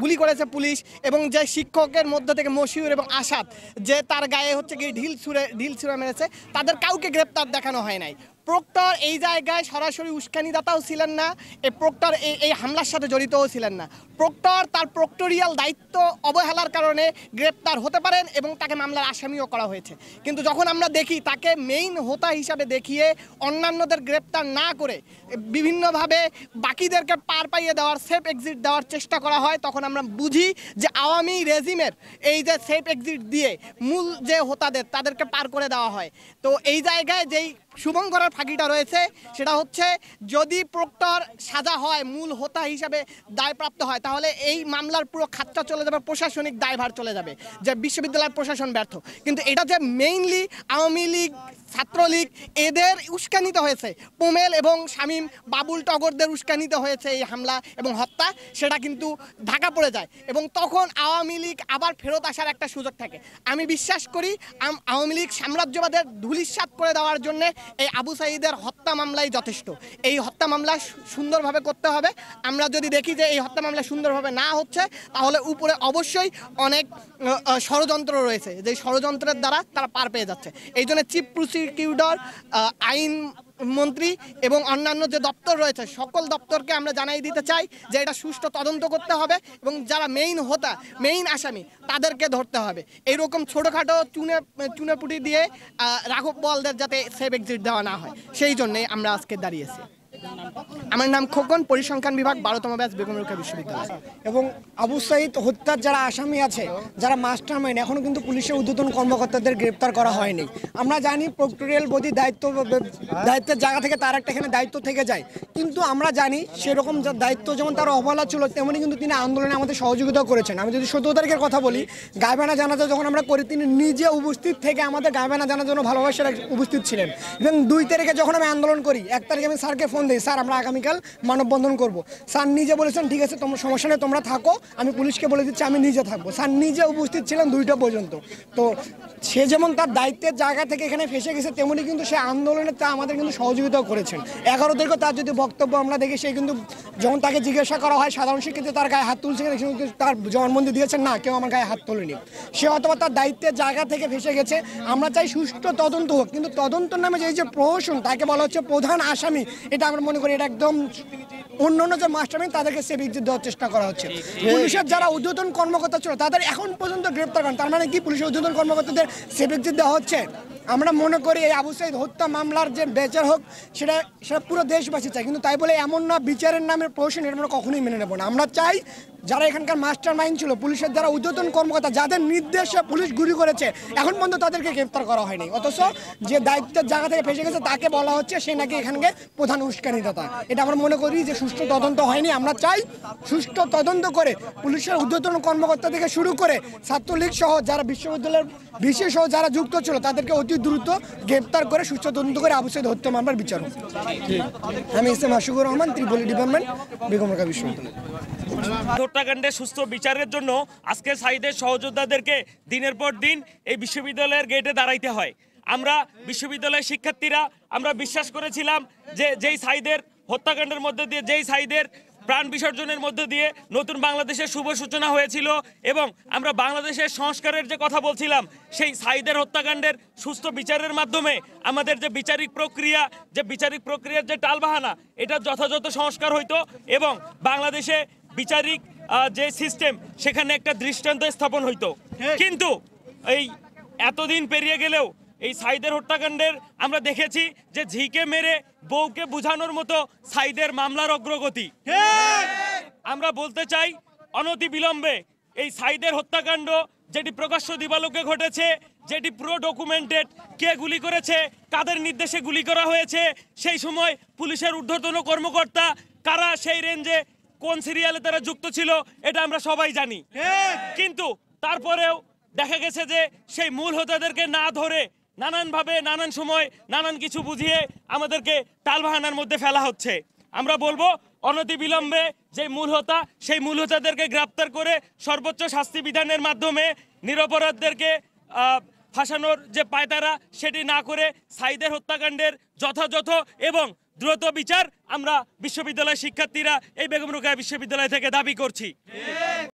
গুলি করেছে পুলিশ, এবং যে শিক্ষকের মধ্যে থেকে মশিউর এবং আসাদ যে তার গায়ে হচ্ছে কি ঢিল ছুঁড়ে মেরেছে, তাদের কাউকে গ্রেপ্তার দেখানো হয় নাই। প্রক্টর এই জায়গায় সরাসরি উস্কানিদাতাও ছিলেন না, এই প্রক্টর এই হামলার সাথে জড়িতও ছিলেন না। প্রক্টর তার প্রক্টোরিয়াল দায়িত্ব অবহেলার কারণে গ্রেপ্তার হতে পারেন এবং তাকে মামলার আসামিও করা হয়েছে। কিন্তু যখন আমরা দেখি তাকে মেইন হোতা হিসাবে দেখিয়ে অন্যান্যদের গ্রেপ্তার না করে বিভিন্নভাবে বাকিদেরকে পার পাইয়ে দেওয়ার, সেফ এক্সিট দেওয়ার চেষ্টা করা হয়, তখন আমরা বুঝি যে আওয়ামী রেজিমের এই যে সেফ এক্সিট দিয়ে মূল যে হোতাদের তাদেরকে পার করে দেওয়া হয়। তো এই জায়গায় যেই শুভঙ্করের ফাঁকিটা রয়েছে সেটা হচ্ছে, যদি প্রক্টর সাজা হয়, মূল হোতা হিসাবে দায়প্রাপ্ত হয়, তাহলে এই মামলার পুরো খাতটা চলে যাবে, প্রশাসনিক দায়ভার চলে যাবে যে বিশ্ববিদ্যালয়ের প্রশাসন ব্যর্থ। কিন্তু এটা যে মেইনলি আওয়ামী লীগ, ছাত্রলীগ এদের উস্কানিতে হয়েছে, পোমেল এবং শামীম বাবুল টগরদের উস্কানিতে হয়েছে এই হামলা এবং হত্যা, সেটা কিন্তু ঢাকা পড়ে যায় এবং তখন আওয়ামী লীগ আবার ফেরত আসার একটা সুযোগ থাকে। আমি বিশ্বাস করি আওয়ামী লীগ সাম্রাজ্যবাদের ধূলিসাৎ করে দেওয়ার জন্য এই আবু সাঈদের হত্যা মামলাই যথেষ্ট। এই হত্যা মামলা সুন্দরভাবে করতে হবে। আমরা যদি দেখি যে এই হত্যা মামলা সুন্দরভাবে না হচ্ছে, তাহলে উপরে অবশ্যই অনেক ষড়যন্ত্র রয়েছে, যে ষড়যন্ত্রের দ্বারা তারা পার পেয়ে যাচ্ছে। এই জন্য চিফ প্রসিকিউটর, আইন মন্ত্রী এবং অন্যান্য যে দপ্তর রয়েছে, সকল দপ্তরকে আমরা জানাই দিতে চাই যে এটা সুষ্ঠু তদন্ত করতে হবে এবং যারা মেইন হোতা, মেইন আসামি তাদেরকে ধরতে হবে। এইরকম ছোটোখাটো চুনেপুটি দিয়ে রাঘব বোয়ালদের যাতে সেফ এক্সিট দেওয়া না হয়, সেই জন্যেই আমরা আজকে দাঁড়িয়েছি। আমার নাম খোকন, পরিসংখ্যান বিভাগ, 12তম ব্যাচ, বেগম রোকেয়া বিশ্ববিদ্যালয়। এবং আবু সাঈদ হত্যার যারা আসামি আছে, যারা মাস্টার মাইন্ড, এখনও কিন্তু পুলিশের ঊর্ধ্বতন কর্মকর্তাদের গ্রেপ্তার করা হয়নি। আমরা জানি প্রক্টোরিয়াল বডি দায়িত্বের জায়গা থেকে তার একটা এখানে দায়িত্ব থেকে যায়, কিন্তু আমরা জানি সেরকম দায়িত্ব যেমন তার অবহেলা ছিল, তেমনি কিন্তু তিনি আন্দোলনে আমাদের সহযোগিতা করেছেন। আমি যদি 17 তারিখের কথা বলি, গায়েবানা জানাজা যখন আমরা করি, তিনি নিজে উপস্থিত থেকে আমাদের গায়েবানা জানার জন্য ভালোবাসার উপস্থিত ছিলেন। এবং 2 তারিখে যখন আমি আন্দোলন করি, 1 তারিখে আমি স্যারকে ফোন দিই, স্যার আমরা আগামীকাল মানববন্ধন করব। স্যার নিজে বলেছেন ঠিক আছে, তোমার সমস্যা নেই, তোমরা থাকো, আমি পুলিশকে বলে দিচ্ছি আমি নিজে থাকবো। স্যার নিজে উপস্থিত ছিলেন 2টা পর্যন্ত। তো সে যেমন তার দায়িত্বের জায়গা থেকে এখানে ফেসে গেছে, তেমনি কিন্তু সে আন্দোলনে তা আমাদের কিন্তু সহযোগিতাও করেছেন। 11 তারিখে তার যদি বক্তব্য আমরা দেখি, সে কিন্তু যখন তাকে জিজ্ঞাসা করা হয় সাধারণ শিক্ষিত তার গায়ে হাত তুলছে কিনা, কিন্তু তার জবানবন্দি দিয়েছেন না, কেউ আমার গায়ে হাত তোলেনি। সে অথবা তার দায়িত্বের জায়গা থেকে ফেসে গেছে। আমরা চাই সুষ্ঠু তদন্ত হোক, কিন্তু তদন্তের নামে যে প্রহসন, তাকে বলা হচ্ছে প্রধান আসামি, এটা আমরা মনে করি এটা একদম অন্যান্য যে মাস্টারমাইন্ড তাদেরকে সেফ এক্সিট দেওয়ার চেষ্টা করা হচ্ছে। পুলিশের যারা ঊর্ধ্বতন কর্মকর্তা ছিল তাদের এখন পর্যন্ত গ্রেপ্তার করেন, তার মানে কি পুলিশের ঊর্ধ্বতন কর্মকর্তাদের সেফ এক্সিট দেওয়া হচ্ছে? আমরা মনে করি এই আবু সাঈদ হত্যা মামলার যে বিচার হোক, সেটা পুরো দেশবাসী চায়, কিন্তু তাই বলে এমন না বিচারের নামে প্রহসন, এটা আমরা কখনোই মেনে নেব না। আমরা চাই যারা এখানকার মাস্টার মাইন্ড ছিল, পুলিশের যারা ঊর্ধ্বতন কর্মকর্তা, যাদের নির্দেশে পুলিশ গুলি করেছে, এখন পর্যন্ত তাদেরকে গ্রেপ্তার করা হয়নি, অথচ যে দায়িত্বের জায়গা থেকে ফেসে গেছে তাকে বলা হচ্ছে সে নাকি এখানকে প্রধান উস্কানিদাতা। এটা আমরা মনে করি যে সুষ্ঠু তদন্ত হয়নি। আমরা চাই সুষ্ঠু তদন্ত করে পুলিশের ঊর্ধ্বতন কর্মকর্তা থেকে শুরু করে ছাত্রলীগ সহ যারা বিশ্ববিদ্যালয়ের ভিসি সহ যারা যুক্ত ছিল, তাদেরকে অতি দ্রুত গ্রেপ্তার করে সুষ্ঠু তদন্ত করে আবু সাঈদ হত্যা মামলার বিচার হোক। আমি এসএম আশিকুর রহমান, ত্রিপলি ডিপার্টমেন্ট, বেগম রোকেয়া বিশ্ববিদ্যালয়। হত্যাকাণ্ডের সুস্থ বিচারের জন্য আজকে সাঈদের সহযোদ্ধাদেরকে দিনের পর দিন এই বিশ্ববিদ্যালয়ের গেটে দাঁড়াইতে হয়। আমরা বিশ্ববিদ্যালয়ের শিক্ষার্থীরা আমরা বিশ্বাস করেছিলাম যে যেই সাঈদের হত্যাকাণ্ডের মধ্যে দিয়ে, যেই সাঈদের প্রাণ বিসর্জনের মধ্যে দিয়ে নতুন বাংলাদেশের শুভ সূচনা হয়েছিল এবং আমরা বাংলাদেশের সংস্কারের যে কথা বলছিলাম, সেই সাঈদের হত্যাকাণ্ডের সুস্থ বিচারের মাধ্যমে আমাদের যে বিচারিক প্রক্রিয়ার যে টালবাহানা, এটা যথাযথ সংস্কার হইতো এবং বাংলাদেশে বিচারিক যে সিস্টেম, সেখানে একটা দৃষ্টান্ত স্থাপন হইতো। কিন্তু এই এতদিন পেরিয়ে গেলেও এই সাঈদের হত্যাকাণ্ডের আমরা দেখেছি যে ঝিকে মেরে বউকে বুঝানোর মতো সাঈদের মামলার অগ্রগতি। আমরা বলতে চাই অনতি বিলম্বে এই সাঈদের হত্যাকাণ্ড যেটি প্রকাশ্য দিবালোকে ঘটেছে, যেটি পুরো ডকুমেন্টেড, কে গুলি করেছে, কাদের নির্দেশে গুলি করা হয়েছে, সেই সময় পুলিশের ঊর্ধ্বতন কর্মকর্তা কারা, সেই রেঞ্জে কোন সিরিয়ালে তারা যুক্ত ছিল, এটা আমরা সবাই জানি। কিন্তু তারপরেও দেখা গেছে যে সেই মূল হোতাদেরকে না ধরে নানানভাবে, নানান সময়, নানান কিছু বুঝিয়ে আমাদেরকে টালবাহানার মধ্যে ফেলা হচ্ছে। আমরা বলবো অনতিবিলম্বে যে মূল হোতা, সেই মূল হোতাদেরকে গ্রেপ্তার করে সর্বোচ্চ শাস্তি বিধানের মাধ্যমে নিরপরাধদেরকে ফাঁসানোর যে পায়তারা, সেটি না করে সাঈদের হত্যাকাণ্ডের যথাযথ এবং দ্রুত বিচার আমরা বিশ্ববিদ্যালয়ের শিক্ষার্থীরা এই বেগম রোকেয়া বিশ্ববিদ্যালয় থেকে দাবি করছি।